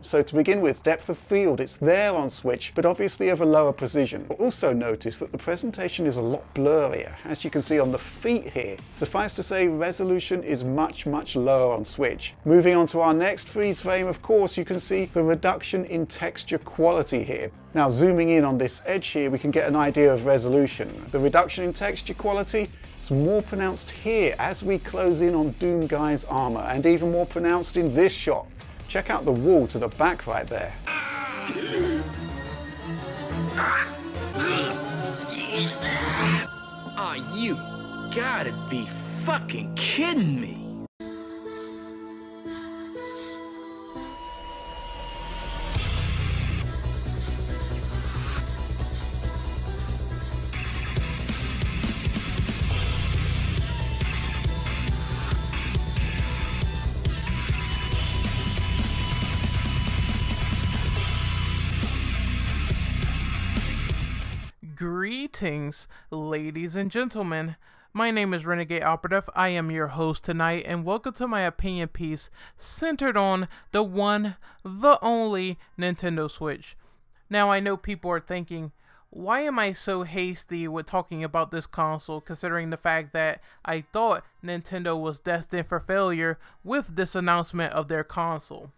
So to begin with, depth of field, it's there on Switch, but obviously of a lower precision. Also notice that the presentation is a lot blurrier, as you can see on the feet here. Suffice to say, resolution is much lower on Switch. Moving on to our next freeze frame, of course, you can see the reduction in texture quality here. Now zooming in on this edge here, we can get an idea of resolution. The reduction in texture quality is more pronounced here as we close in on Doom Guy's armor, and even more pronounced in this shot. Check out the wall to the back right there. Aw, you gotta be fucking kidding me. Greetings, ladies and gentlemen. My name is Renegade Operative. I am your host tonight, and welcome to my opinion piece centered on the one, the only Nintendo Switch. Now, I know people are thinking, why am I so hasty with talking about this console, considering the fact that I thought Nintendo was destined for failure with this announcement of their console?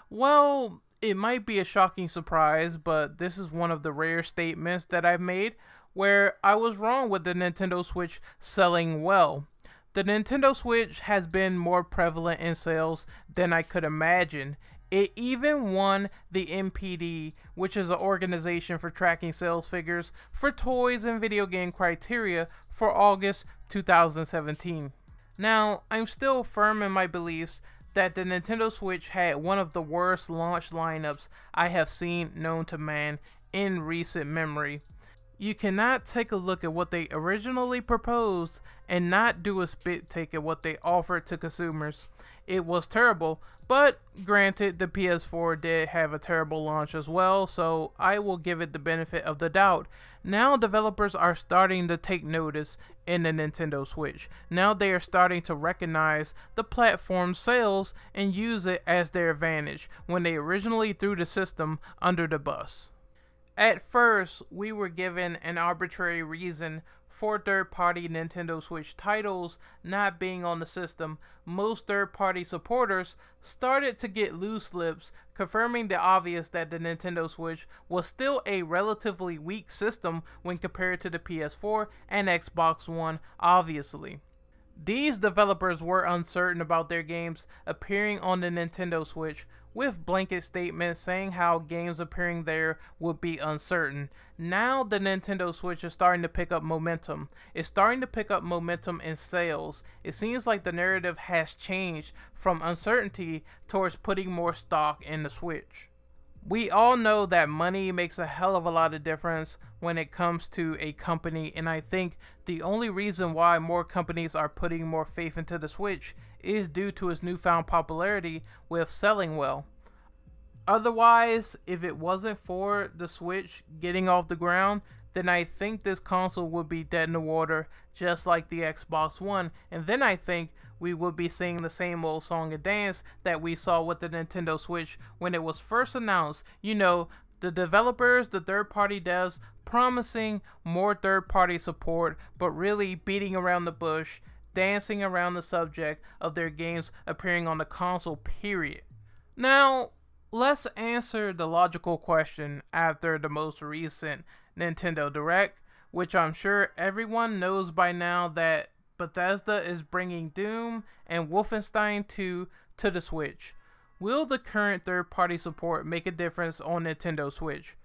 Well, it might be a shocking surprise, but this is one of the rare statements that I've made where I was wrong with the Nintendo Switch selling well. The Nintendo Switch has been more prevalent in sales than I could imagine. It even won the NPD, which is an organization for tracking sales figures for toys and video game criteria, for August 2017. Now, I'm still firm in my beliefs that the Nintendo Switch had one of the worst launch lineups I have seen known to man in recent memory. You cannot take a look at what they originally proposed and not do a spit take at what they offered to consumers. It was terrible, but granted, the PS4 did have a terrible launch as well, so I will give it the benefit of the doubt. Now developers are starting to take notice in the Nintendo Switch. Now they are starting to recognize the platform's sales and use it as their advantage when they originally threw the system under the bus. At first, we were given an arbitrary reason for third-party Nintendo Switch titles not being on the system. Most third-party supporters started to get loose lips, confirming the obvious that the Nintendo Switch was still a relatively weak system when compared to the PS4 and Xbox One, obviously. These developers were uncertain about their games appearing on the Nintendo Switch, with blanket statements saying how games appearing there would be uncertain. Now the Nintendo Switch is starting to pick up momentum. It's starting to pick up momentum in sales. It seems like the narrative has changed from uncertainty towards putting more stock in the Switch. We all know that money makes a hell of a lot of difference when it comes to a company, and I think the only reason why more companies are putting more faith into the Switch is due to its newfound popularity with selling well. Otherwise, if it wasn't for the Switch getting off the ground, then I think this console would be dead in the water, just like the Xbox One, and then I think we would be seeing the same old song and dance that we saw with the Nintendo Switch when it was first announced. You know, the developers, the third-party devs, promising more third-party support, but really beating around the bush, dancing around the subject of their games appearing on the console, period. Now, let's answer the logical question after the most recent Nintendo Direct, which I'm sure everyone knows by now that Bethesda is bringing Doom and Wolfenstein 2 to the Switch. Will the current third-party support make a difference on Nintendo Switch?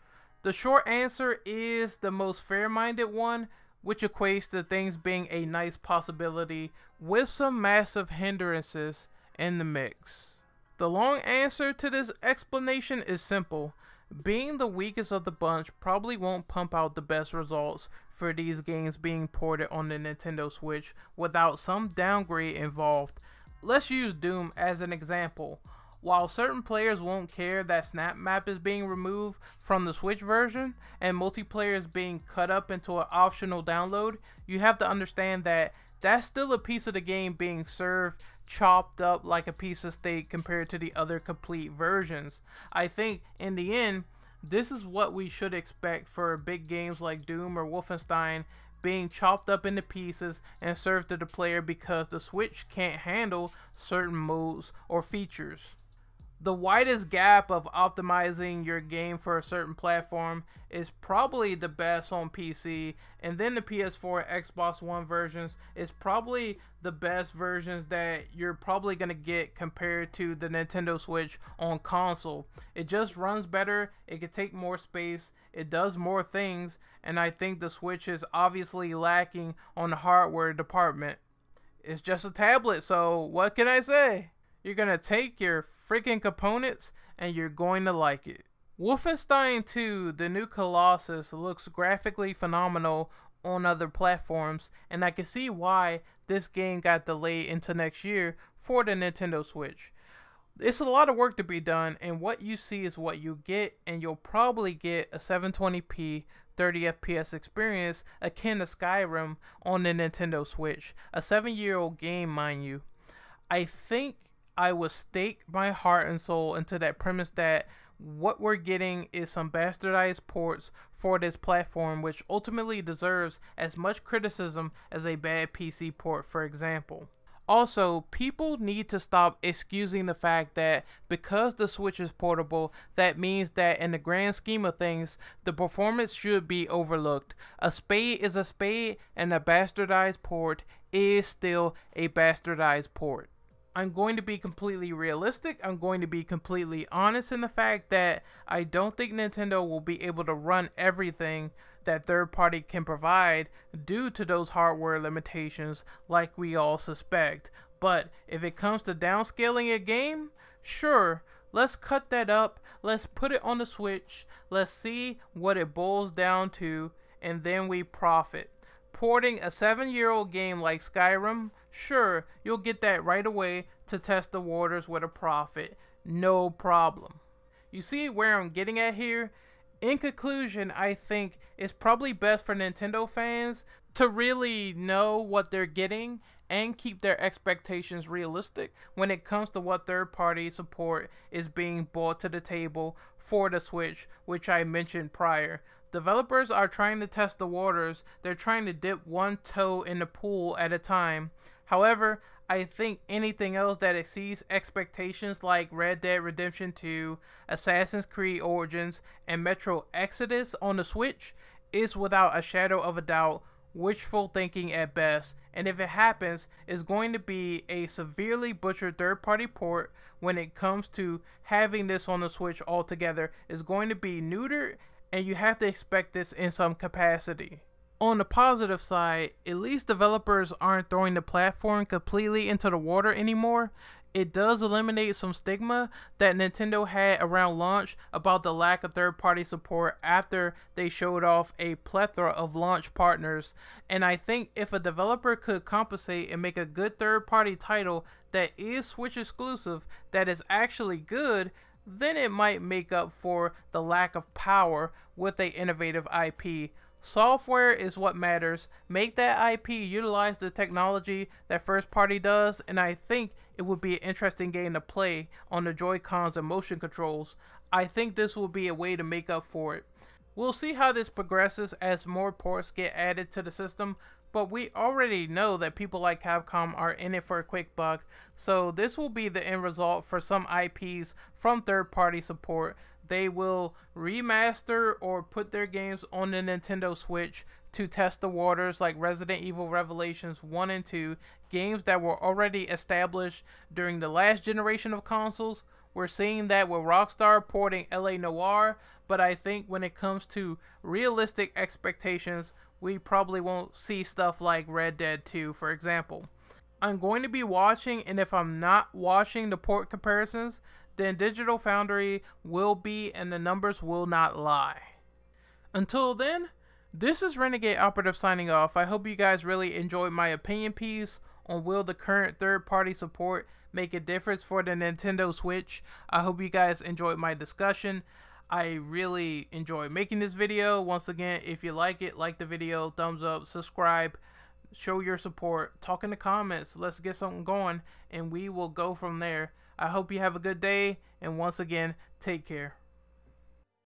The short answer is the most fair-minded one, which equates to things being a nice possibility with some massive hindrances in the mix. The long answer to this explanation is simple. Being the weakest of the bunch probably won't pump out the best results for these games being ported on the Nintendo Switch without some downgrade involved. Let's use Doom as an example. While certain players won't care that Snap Map is being removed from the Switch version and multiplayer is being cut up into an optional download, you have to understand that that's still a piece of the game being served chopped up like a piece of steak compared to the other complete versions. I think in the end, this is what we should expect for big games like Doom or Wolfenstein, being chopped up into pieces and served to the player because the Switch can't handle certain modes or features. The widest gap of optimizing your game for a certain platform is probably the best on PC, and then the PS4 and Xbox One versions is probably the best versions that you're probably going to get compared to the Nintendo Switch on console. It just runs better, it can take more space, it does more things, and I think the Switch is obviously lacking on the hardware department. It's just a tablet, so what can I say? You're going to take your freaking components and you're going to like it. Wolfenstein 2, the new Colossus, looks graphically phenomenal on other platforms, and I can see why this game got delayed into next year for the Nintendo Switch. It's a lot of work to be done, and what you see is what you get, and you'll probably get a 720p 30 FPS experience akin to Skyrim on the Nintendo Switch, a 7-year-old game, mind you. I think I would stake my heart and soul into that premise that what we're getting is some bastardized ports for this platform, which ultimately deserves as much criticism as a bad PC port, for example. Also, people need to stop excusing the fact that because the Switch is portable, that means that in the grand scheme of things, the performance should be overlooked. A spade is a spade, and a bastardized port is still a bastardized port. I'm going to be completely realistic. I'm going to be completely honest in the fact that I don't think Nintendo will be able to run everything that third party can provide due to those hardware limitations like we all suspect. But if it comes to downscaling a game, sure, let's cut that up, let's put it on the Switch, let's see what it boils down to, and then we profit. Porting a 7-year-old game like Skyrim, sure, you'll get that right away to test the waters with a profit, no problem. You see where I'm getting at here? In conclusion, I think it's probably best for Nintendo fans to really know what they're getting and keep their expectations realistic when it comes to what third-party support is being brought to the table for the Switch, which I mentioned prior. Developers are trying to test the waters. They're trying to dip one toe in the pool at a time. However, I think anything else that exceeds expectations like Red Dead Redemption 2, Assassin's Creed Origins, and Metro Exodus on the Switch is without a shadow of a doubt wishful thinking at best, and if it happens, it's going to be a severely butchered third-party port when it comes to having this on the Switch altogether. It's going to be neutered, and you have to expect this in some capacity. On the positive side, at least developers aren't throwing the platform completely into the water anymore. It does eliminate some stigma that Nintendo had around launch about the lack of third-party support after they showed off a plethora of launch partners. And I think if a developer could compensate and make a good third-party title that is Switch exclusive, that is actually good, then it might make up for the lack of power with an innovative IP. Software is what matters. Make that IP utilize the technology that first party does, and I think it would be an interesting game to play on the Joy-Cons and motion controls. I think this will be a way to make up for it. We'll see how this progresses as more ports get added to the system, but we already know that people like Capcom are in it for a quick buck, so this will be the end result for some IPs from third-party support. They will remaster or put their games on the Nintendo Switch to test the waters, like Resident Evil Revelations 1 and 2, games that were already established during the last generation of consoles. We're seeing that with Rockstar porting LA Noire, but I think when it comes to realistic expectations, we probably won't see stuff like Red Dead 2, for example. I'm going to be watching, and if I'm not watching the port comparisons, then Digital Foundry will be, and the numbers will not lie. Until then, this is Renegade Operative signing off. I hope you guys really enjoyed my opinion piece on will the current third-party support make a difference for the Nintendo Switch. I hope you guys enjoyed my discussion. I really enjoyed making this video. Once again, if you like it, like the video, thumbs up, subscribe. show your support, talk in the comments, let's get something going, and we will go from there. I hope you have a good day, and once again, take care.